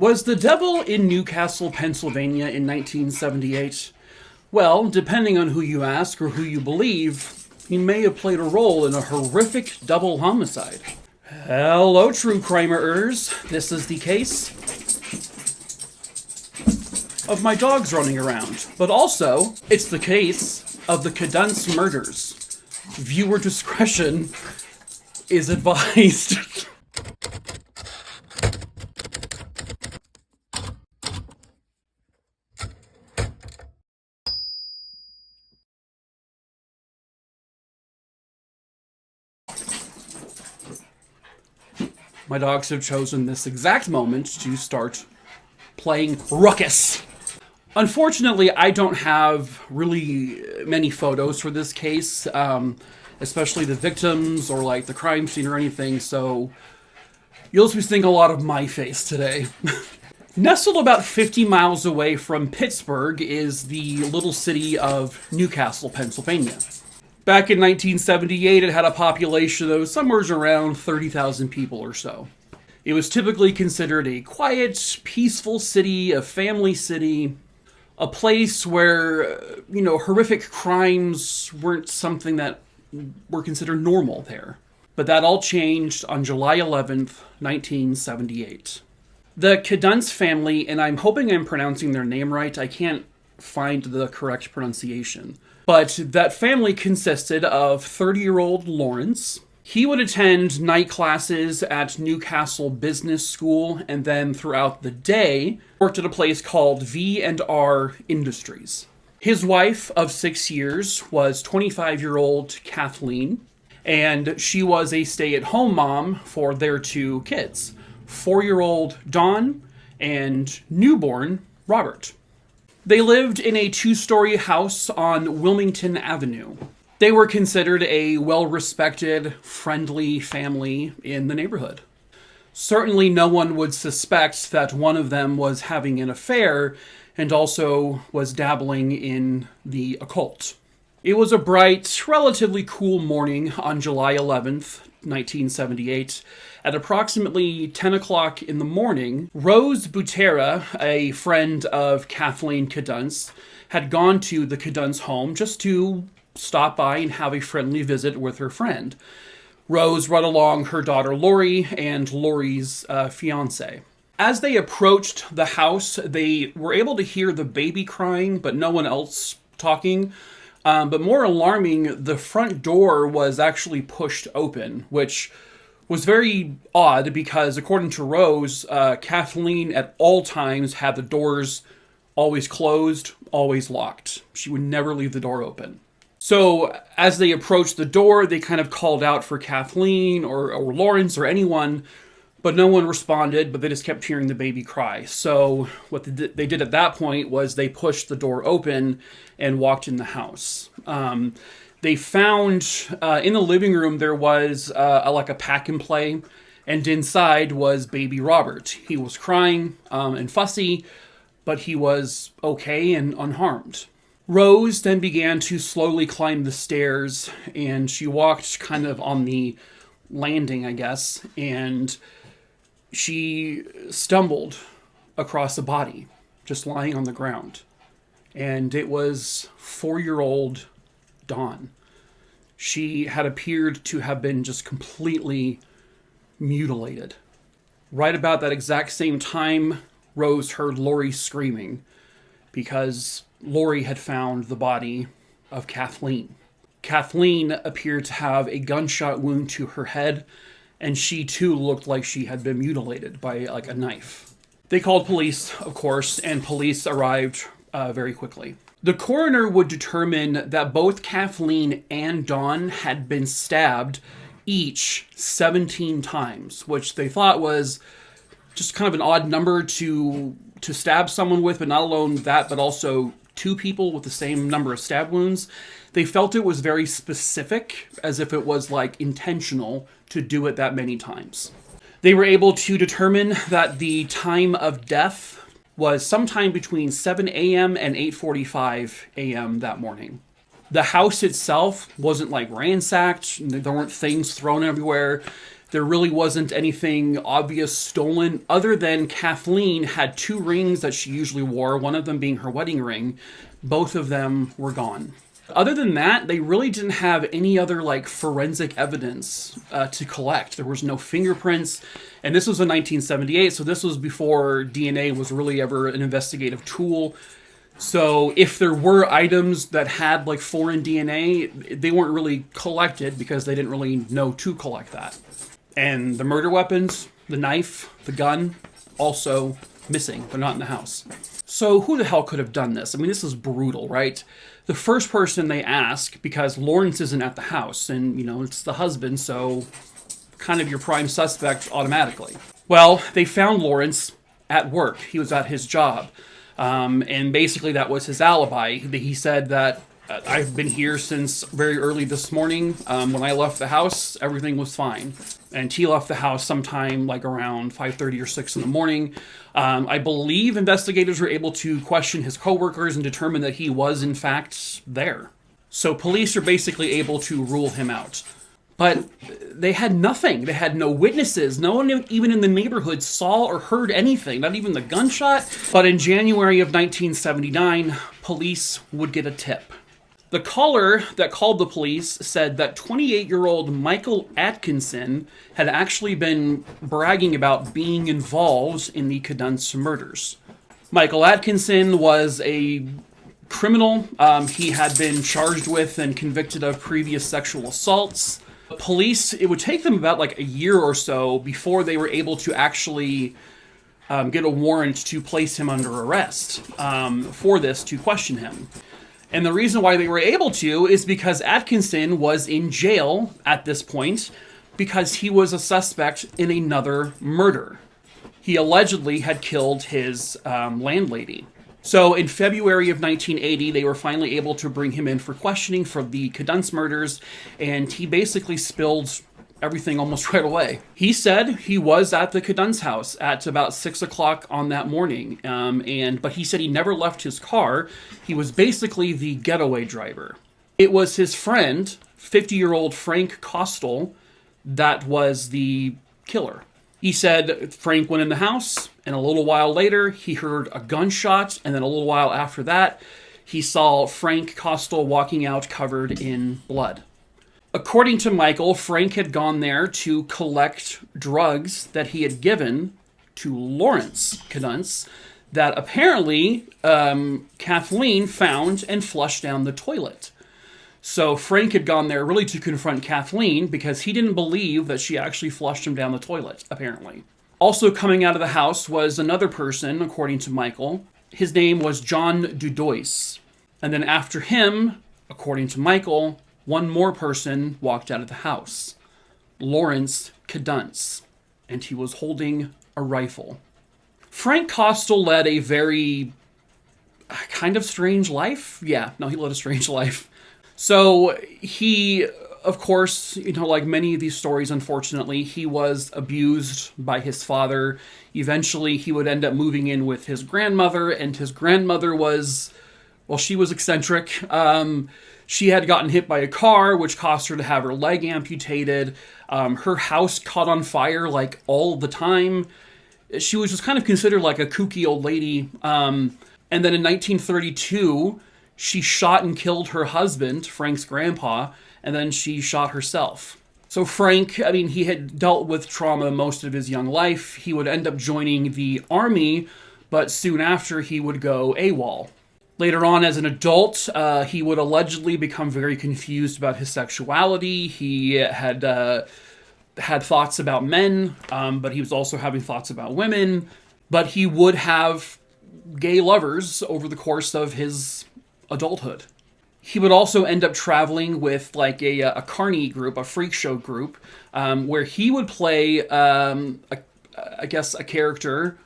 Was the devil in Newcastle, Pennsylvania in 1978? Well, depending on who you ask or who you believe, he may have played a role in a horrific double homicide. Hello, true crimerers. This is the case of my dogs running around, but also it's the case of the Kadunce murders. Viewer discretion is advised. My dogs have chosen this exact moment to start playing ruckus. Unfortunately, I don't have really many photos for this case, especially the victims or like the crime scene or anything, so you'll just be seeing a lot of my face today. Nestled about 50 miles away from Pittsburgh is the little city of Newcastle, Pennsylvania. Back in 1978, it had a population of somewhere around 30,000 people or so. It was typically considered a quiet, peaceful city, a family city, a place where, horrific crimes weren't something that were considered normal there. But that all changed on July 11th, 1978. The Cadence family, and I'm hoping I'm pronouncing their name right, I can't find the correct pronunciation. But that family consisted of 30-year-old Lawrence. He would attend night classes at Newcastle Business School, and then throughout the day, worked at a place called V&R Industries. His wife of 6 years was 25-year-old Kathleen, and she was a stay-at-home mom for their two kids, 4-year-old Dawn and newborn Robert. They lived in a 2-story house on Wilmington Avenue. They were considered a well-respected, friendly family in the neighborhood. Certainly no one would suspect that one of them was having an affair and also was dabbling in the occult. It was a bright, relatively cool morning on July 11th, 1978. At approximately 10 o'clock in the morning, Rose Butera, a friend of Kathleen Cadence, had gone to the Cadence home just to stop by and have a friendly visit with her friend. Rose brought along her daughter Lori and Lori's fiance. As they approached the house, they were able to hear the baby crying, but no one else talking. But more alarming, the front door was actually pushed open, which was very odd because, according to Rose, Kathleen at all times had the doors always closed, always locked. She would never leave the door open. So as they approached the door, they kind of called out for Kathleen or Lawrence or anyone, but no one responded, but they just kept hearing the baby cry. So what they did at that point was they pushed the door open and walked in the house. They found in the living room there was a pack and play, and inside was baby Robert. He was crying and fussy, but he was okay and unharmed. Rose then began to slowly climb the stairs, and she walked kind of on the landing, I guess, and she stumbled across a body just lying on the ground. And it was 4-year-old Dawn. She had appeared to have been just completely mutilated. Right about that exact same time, Rose heard Lori screaming because Lori had found the body of Kathleen. Kathleen appeared to have a gunshot wound to her head, and she too looked like she had been mutilated by a knife. They called police, of course, and police arrived very quickly. The coroner would determine that both Kathleen and Dawn had been stabbed each 17 times, which they thought was just kind of an odd number to stab someone with, but not alone that, but also 2 people with the same number of stab wounds. They felt it was very specific, as if it was intentional to do it that many times. They were able to determine that the time of death was sometime between 7 a.m. and 8:45 a.m. that morning. The house itself wasn't ransacked. There weren't things thrown everywhere. There really wasn't anything obvious stolen other than Kathleen had 2 rings that she usually wore, one of them being her wedding ring. Both of them were gone. Other than that, they really didn't have any other like forensic evidence to collect. There was no fingerprints, and this was in 1978, so this was before DNA was really ever an investigative tool. So if there were items that had like foreign DNA, they weren't really collected because they didn't really know to collect that. And the murder weapons, the knife, the gun, also missing. They're not in the house. So who the hell could have done this? I mean, this is brutal, right? The first person they ask, because Lawrence isn't at the house, and, you know, it's the husband, so kind of your prime suspect automatically. Well, they found Lawrence at work. He was at his job. And basically that was his alibi. He said that I've been here since very early this morning. When I left the house, everything was fine. And he left the house sometime like around 5:30 or 6 in the morning. I believe investigators were able to question his coworkers and determine that he was in fact there. So police are basically able to rule him out. But they had nothing. They had no witnesses. No one even in the neighborhood saw or heard anything, not even the gunshot. But in January of 1979, police would get a tip. The caller that called the police said that 28-year-old Michael Atkinson had actually been bragging about being involved in the Kadunce murders. Michael Atkinson was a criminal. He had been charged with and convicted of previous sexual assaults. Police, it would take them about like a year or so before they were able to actually get a warrant to place him under arrest for this, to question him. And the reason why they were able to is because Atkinson was in jail at this point because he was a suspect in another murder. He allegedly had killed his landlady. So in February of 1980, they were finally able to bring him in for questioning for the Cadence murders, and he basically spilled everything almost right away. He said he was at the Cadence house at about 6 o'clock on that morning, but he said he never left his car. He was basically the getaway driver. It was his friend, 50-year-old Frank Costal, that was the killer. He said Frank went in the house, and a little while later, he heard a gunshot, and then a little while after that, he saw Frank Costal walking out covered in blood. According to Michael, Frank had gone there to collect drugs that he had given to Lawrence Cadence that apparently Kathleen found and flushed down the toilet. So Frank had gone there really to confront Kathleen because he didn't believe that she actually flushed him down the toilet, apparently. Also coming out of the house was another person, according to Michael. His name was John Dudois. And then after him, according to Michael, one more person walked out of the house. Lawrence Cadence. And he was holding a rifle. Frank Costal led a very kind of strange life. He led a strange life. So he, of course, like many of these stories, unfortunately, he was abused by his father. Eventually, he would end up moving in with his grandmother, and his grandmother was, well, she was eccentric. She had gotten hit by a car, which caused her to have her leg amputated. Her house caught on fire, like, all the time. She was just kind of considered like a kooky old lady. And then in 1932, she shot and killed her husband, Frank's grandpa, and then she shot herself. So Frank, he had dealt with trauma most of his young life. He would end up joining the army, but soon after he would go AWOL. Later on, as an adult, he would allegedly become very confused about his sexuality. He had thoughts about men, but he was also having thoughts about women. But he would have gay lovers over the course of his adulthood. He would also end up traveling with like a carny group, a freak show group, where he would play, a character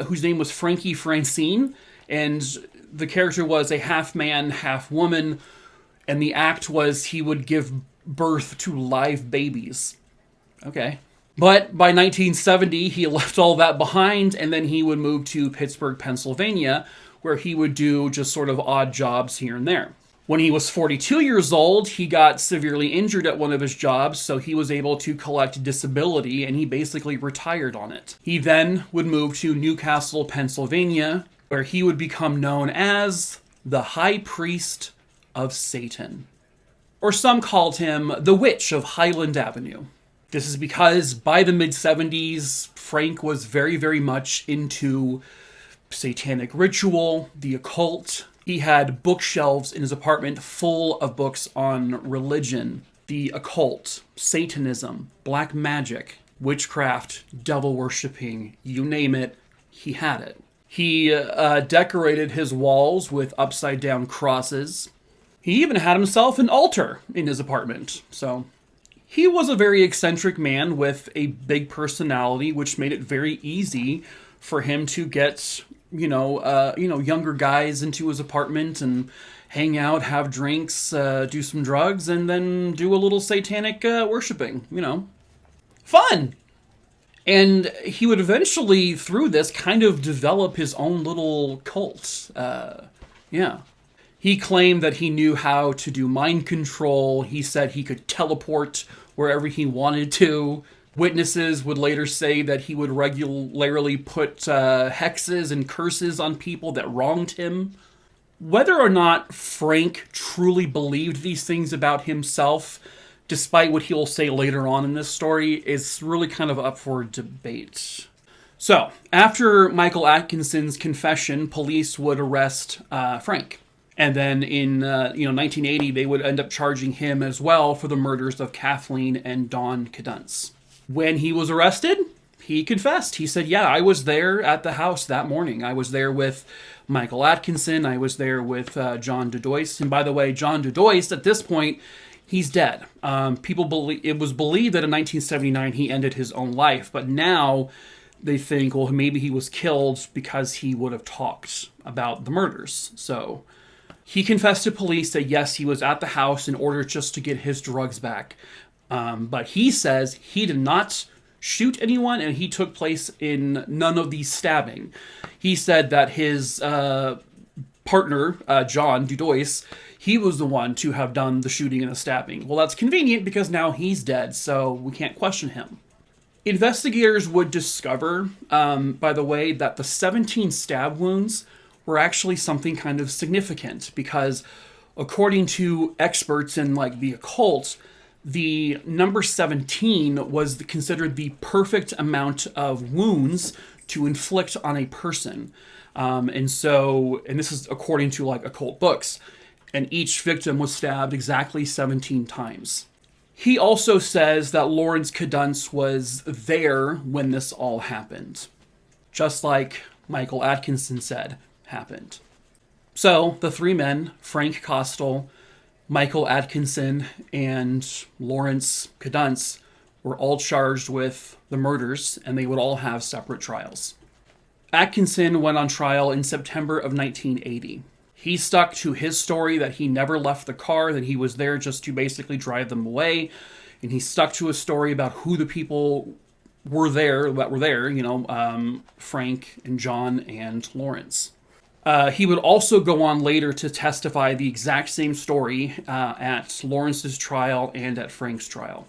whose name was Frankie Francine, and the character was a half man, half woman, and the act was he would give birth to live babies. Okay. But by 1970, he left all that behind, and then he would move to Pittsburgh, Pennsylvania, where he would do just sort of odd jobs here and there. When he was 42 years old, he got severely injured at one of his jobs, so he was able to collect disability, and he basically retired on it. He then would move to Newcastle, Pennsylvania, where he would become known as the High Priest of Satan. Or some called him the Witch of Highland Avenue. This is because by the mid-70s, Frank was very, very much into satanic ritual, the occult. He had bookshelves in his apartment full of books on religion, the occult, Satanism, black magic, witchcraft, devil worshipping, you name it, he had it. He decorated his walls with upside-down crosses. He even had himself an altar in his apartment. So he was a very eccentric man with a big personality, which made it very easy for him to get younger guys into his apartment and hang out, have drinks, do some drugs, and then do a little satanic worshiping. Fun! And he would eventually, through this, kind of develop his own little cult. He claimed that he knew how to do mind control. He said he could teleport wherever he wanted to. Witnesses would later say that he would regularly put hexes and curses on people that wronged him. Whether or not Frank truly believed these things about himself, despite what he'll say later on in this story, is really kind of up for debate. So, after Michael Atkinson's confession, police would arrest Frank. And then in 1980, they would end up charging him as well for the murders of Kathleen and Don Cadence. When he was arrested, he confessed. He said, yeah, I was there at the house that morning. I was there with Michael Atkinson. I was there with John Dudois. And by the way, John Dudois, at this point, he's dead. It was believed that in 1979 he ended his own life. But now they think, well, maybe he was killed because he would have talked about the murders. So he confessed to police that, yes, he was at the house in order just to get his drugs back. But he says he did not shoot anyone, and he took place in none of the stabbing. He said that his partner, John Dudois, he was the one to have done the shooting and the stabbing. Well, that's convenient because now he's dead, so we can't question him. Investigators would discover, by the way, that the 17 stab wounds were actually something kind of significant because according to experts in the occult, the number 17 was considered the perfect amount of wounds to inflict on a person. And this is according to occult books. And each victim was stabbed exactly 17 times. He also says that Lawrence Cadunce was there when this all happened. Just like Michael Atkinson said happened. So the three men, Frank Costal, Michael Atkinson, and Lawrence Cadunce, were all charged with the murders, and they would all have separate trials. Atkinson went on trial in September of 1980. He stuck to his story that he never left the car, that he was there just to basically drive them away, and he stuck to his story about who the people were there, Frank and John and Lawrence. He would also go on later to testify the exact same story at Lawrence's trial and at Frank's trial.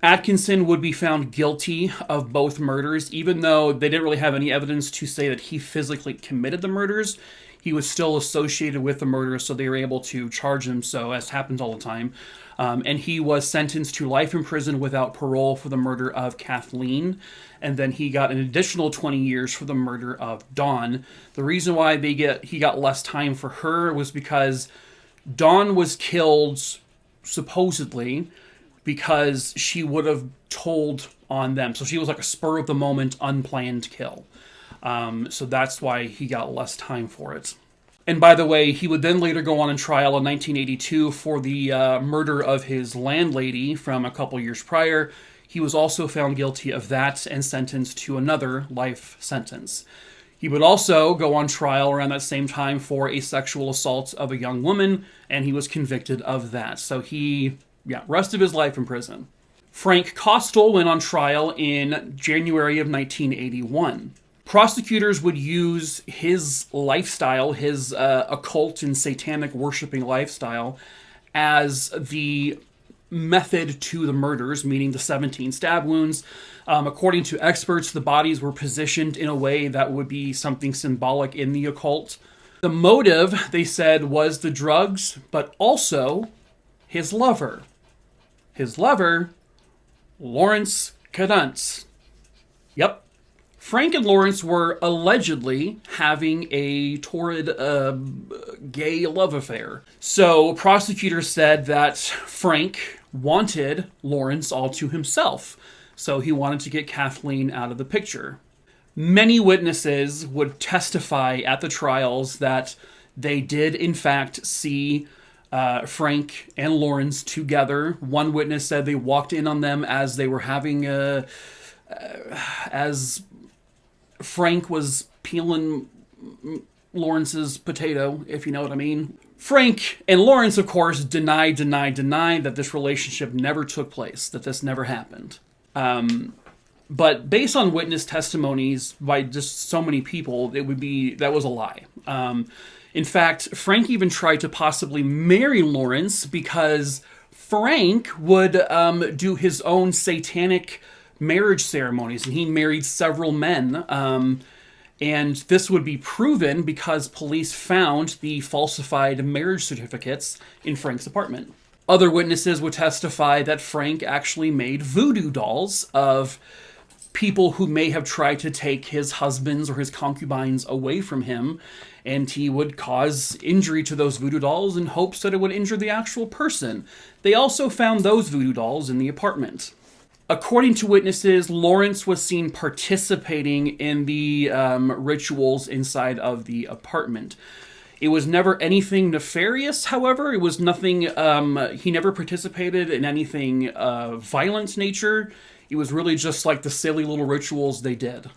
Atkinson would be found guilty of both murders, even though they didn't really have any evidence to say that he physically committed the murders. He was still associated with the murders, so they were able to charge him, so as happens all the time. And he was sentenced to life in prison without parole for the murder of Kathleen, and then he got an additional 20 years for the murder of Dawn. The reason why he got less time for her was because Dawn was killed, supposedly, because she would have told on them. So she was like a spur-of-the-moment, unplanned kill. So that's why he got less time for it. And by the way, he would then later go on trial in 1982 for the murder of his landlady from a couple years prior. He was also found guilty of that and sentenced to another life sentence. He would also go on trial around that same time for a sexual assault of a young woman, and he was convicted of that. So rest of his life in prison. Frank Costal went on trial in January of 1981. Prosecutors would use his lifestyle, his occult and satanic worshiping lifestyle, as the method to the murders, meaning the 17 stab wounds. According to experts, the bodies were positioned in a way that would be something symbolic in the occult. The motive, they said, was the drugs, but also his lover. His lover, Lawrence Cadunce. Yep. Frank and Lawrence were allegedly having a torrid gay love affair. So prosecutors said that Frank wanted Lawrence all to himself. So he wanted to get Kathleen out of the picture. Many witnesses would testify at the trials that they did, in fact, see Frank and Lawrence together. One witness said they walked in on them as they were having as Frank was peeling Lawrence's potato, if you know what I mean. Frank and Lawrence, of course, denied that this relationship never took place, that this never happened. But based on witness testimonies by just so many people, that was a lie. In fact, Frank even tried to possibly marry Lawrence because Frank would do his own satanic marriage ceremonies, and he married several men. And this would be proven because police found the falsified marriage certificates in Frank's apartment. Other witnesses would testify that Frank actually made voodoo dolls of people who may have tried to take his husbands or his concubines away from him, and he would cause injury to those voodoo dolls in hopes that it would injure the actual person. They also found those voodoo dolls in the apartment. According to witnesses, Lawrence was seen participating in the rituals inside of the apartment. It was never anything nefarious, however. It was nothing, he never participated in anything violent nature. It was really just like the silly little rituals they did.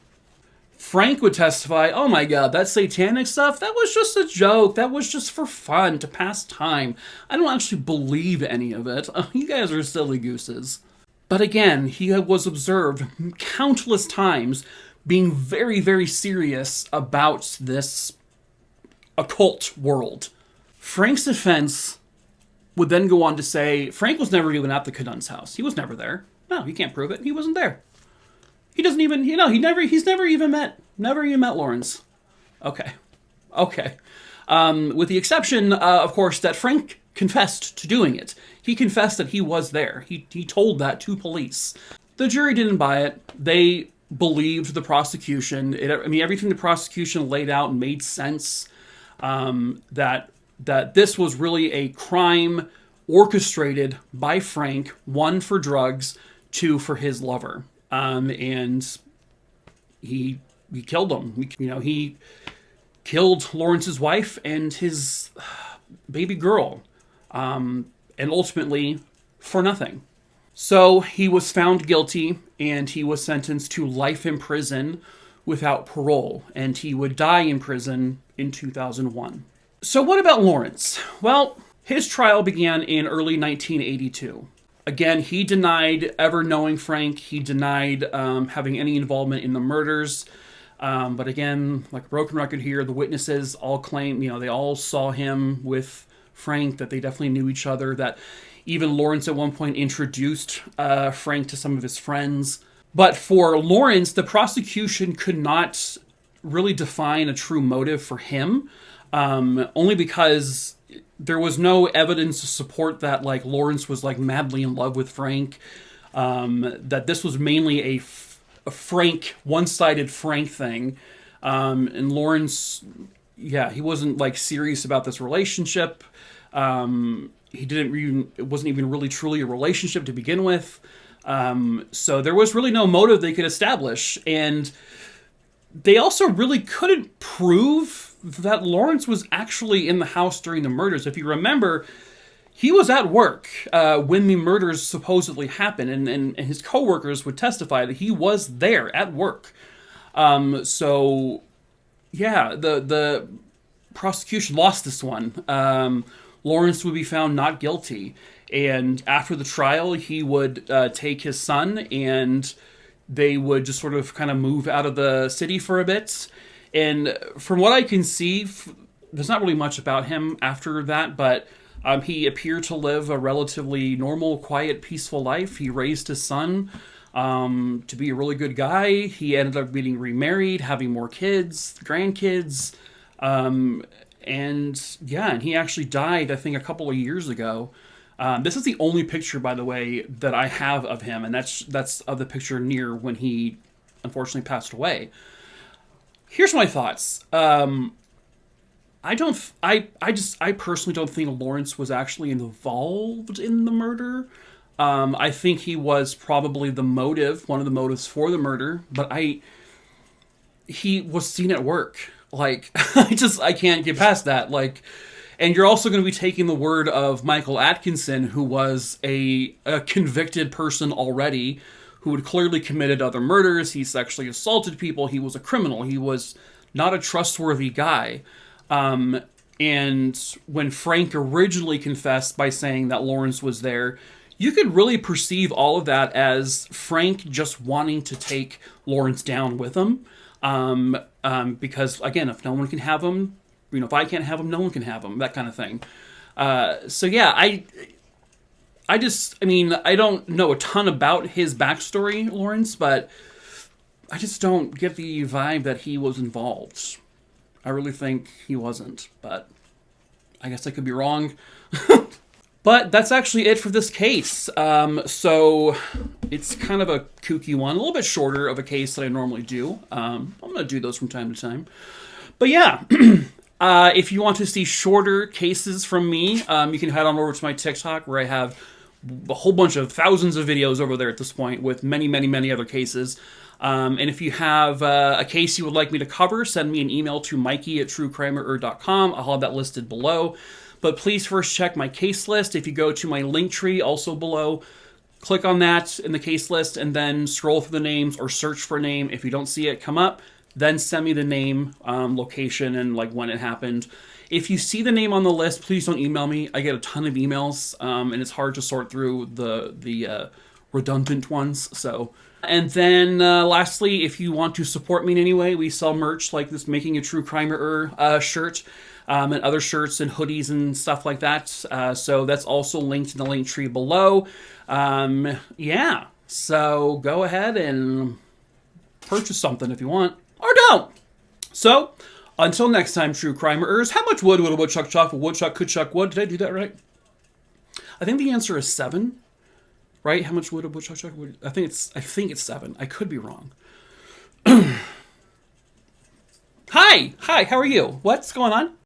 Frank would testify, oh my god, that satanic stuff, that was just a joke. That was just for fun, to pass time. I don't actually believe any of it. You guys are silly gooses. But again, he was observed countless times being very, very serious about this occult world. Frank's defense would then go on to say, Frank was never even at the Kadunce house. He was never there. No, he can't prove it. He wasn't there. He doesn't even, he's never even met Lawrence. Okay. With the exception, of course, that Frank confessed to doing it. He confessed that he was there. He told that to police. The jury didn't buy it. They believed the prosecution. Everything the prosecution laid out made sense. That this was really a crime orchestrated by Frank, one for drugs, two for his lover. And he killed him. He killed Lawrence's wife and his baby girl. And ultimately for nothing. So he was found guilty, and he was sentenced to life in prison without parole, and he would die in prison in 2001. So what about Lawrence? Well, his trial began in early 1982. Again, he denied ever knowing Frank. He denied having any involvement in the murders. But again, like a broken record here, the witnesses all claim, they all saw him with Frank, that they definitely knew each other, that even Lawrence at one point introduced Frank to some of his friends. But for Lawrence, the prosecution could not really define a true motive for him, only because there was no evidence to support that Lawrence was madly in love with Frank, that this was mainly a Frank, one-sided Frank thing, and Lawrence, he wasn't serious about this relationship. It wasn't even really truly a relationship to begin with. So there was really no motive they could establish. And they also really couldn't prove that Lawrence was actually in the house during the murders. If you remember, he was at work when the murders supposedly happened, and his coworkers would testify that he was there at work. The prosecution lost this one. Lawrence would be found not guilty, and after the trial, he would take his son and they would just sort of kind of move out of the city for a bit. And from what I can see, there's not really much about him after that, but he appeared to live a relatively normal, quiet, peaceful life. He raised his son to be a really good guy. He ended up getting remarried, having more kids, grandkids. And he actually died, I think, a couple of years ago. This is the only picture, by the way, that I have of him, and that's of the picture near when he unfortunately passed away. Here's my thoughts. I personally don't think Lawrence was actually involved in the murder. I think he was probably one of the motives for the murder, but he was seen at work. Like, I can't get past that. Like, and you're also going to be taking the word of Michael Atkinson, who was a convicted person already, who had clearly committed other murders. He sexually assaulted people. He was a criminal. He was not a trustworthy guy. And when Frank originally confessed by saying that Lawrence was there, you could really perceive all of that as Frank just wanting to take Lawrence down with him. Because, again, if no one can have him, if I can't have him, no one can have him, that kind of thing. I don't know a ton about his backstory, Lawrence, but I just don't get the vibe that he was involved. I really think he wasn't, but I guess I could be wrong. But that's actually it for this case. So it's kind of a kooky one, a little bit shorter of a case than I normally do. I'm going to do those from time to time. But yeah, if you want to see shorter cases from me, you can head on over to my TikTok, where I have a whole bunch of thousands of videos over there at this point with many, many, many other cases. And if you have a case you would like me to cover, send me an email to mikey@truecrimerers.com. I'll have that listed below. But please first check my case list. If you go to my link tree, also below, click on that in the case list, and then scroll through the names or search for a name. If you don't see it come up, then send me the name, location, and like when it happened. If you see the name on the list, please don't email me. I get a ton of emails, and it's hard to sort through the redundant ones. So, and then lastly, if you want to support me in any way, we sell merch like this Making a True Crimerer shirt, and other shirts and hoodies and stuff like that. So that's also linked in the link tree below. So go ahead and purchase something if you want, or don't. So, until next time, True Crimerers, how much wood would a woodchuck chuck? A woodchuck could chuck wood. Did I do that right? I think the answer is 7. Right? How much wood a woodchuck chuck would? I think it's 7. I could be wrong. Hi, how are you? What's going on?